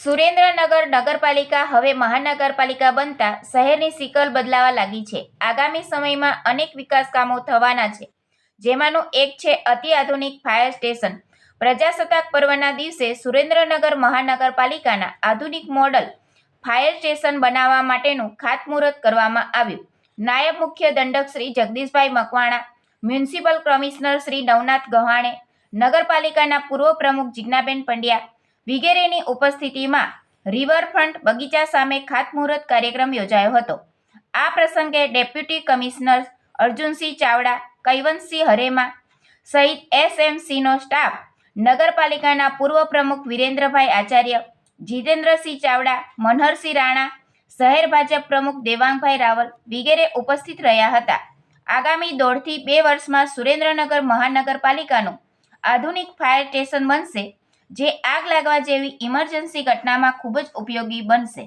સુરેન્દ્રનગર નગરપાલિકા હવે મહાનગરપાલિકા બનતા શહેરની સિકલ બદલાવા લાગી છે. આગામી સમયમાં અનેક વિકાસ કામો થવાના છે, જેમાંનું એક છે અતિ આધુનિક ફાયર સ્ટેશન. પ્રજાસત્તાક પર્વના દિવસે સુરેન્દ્રનગર મહાનગરપાલિકાના આધુનિક મોડલ ફાયર સ્ટેશન બનાવવા માટેનું ખાતમુહૂર્ત કરવામાં આવ્યું. નાયબ મુખ્ય દંડક શ્રી જગદીશભાઈ મકવાણા, મ્યુનિસિપલ કમિશનર શ્રી નવનાથ ગહાણે, નગરપાલિકાના પૂર્વ પ્રમુખ જીજ્ઞાબેન પંડ્યા વિગેરેની ઉપસ્થિતિમાં રિવરફ્રન્ટ બગીચા સામે ખાતમુહૂર્ત કાર્યક્રમ યોજાયો હતો. આ પ્રસંગે ડેપ્યુટી કમિશનર અર્જુનસિંહ ચાવડા, કૈવંતસિંહ હરેમા સહિત એસએમસીનો સ્ટાફ, નગરપાલિકાના પૂર્વ પ્રમુખ વિરેન્દ્રભાઈ આચાર્ય, જીતેન્દ્રસિંહ ચાવડા, મનહરસિંહ રાણા, શહેર ભાજપ પ્રમુખ દેવાંગભાઈ રાવલ વિગેરે ઉપસ્થિત રહ્યા હતા. આગામી 1.5 થી 2 વર્ષમાં સુરેન્દ્રનગર મહાનગરપાલિકાનું આધુનિક ફાયર સ્ટેશન બનશે, જે આગ લાગવા જેવી ઇમરજન્સી ઘટનામાં ખૂબ જ ઉપયોગી બનશે.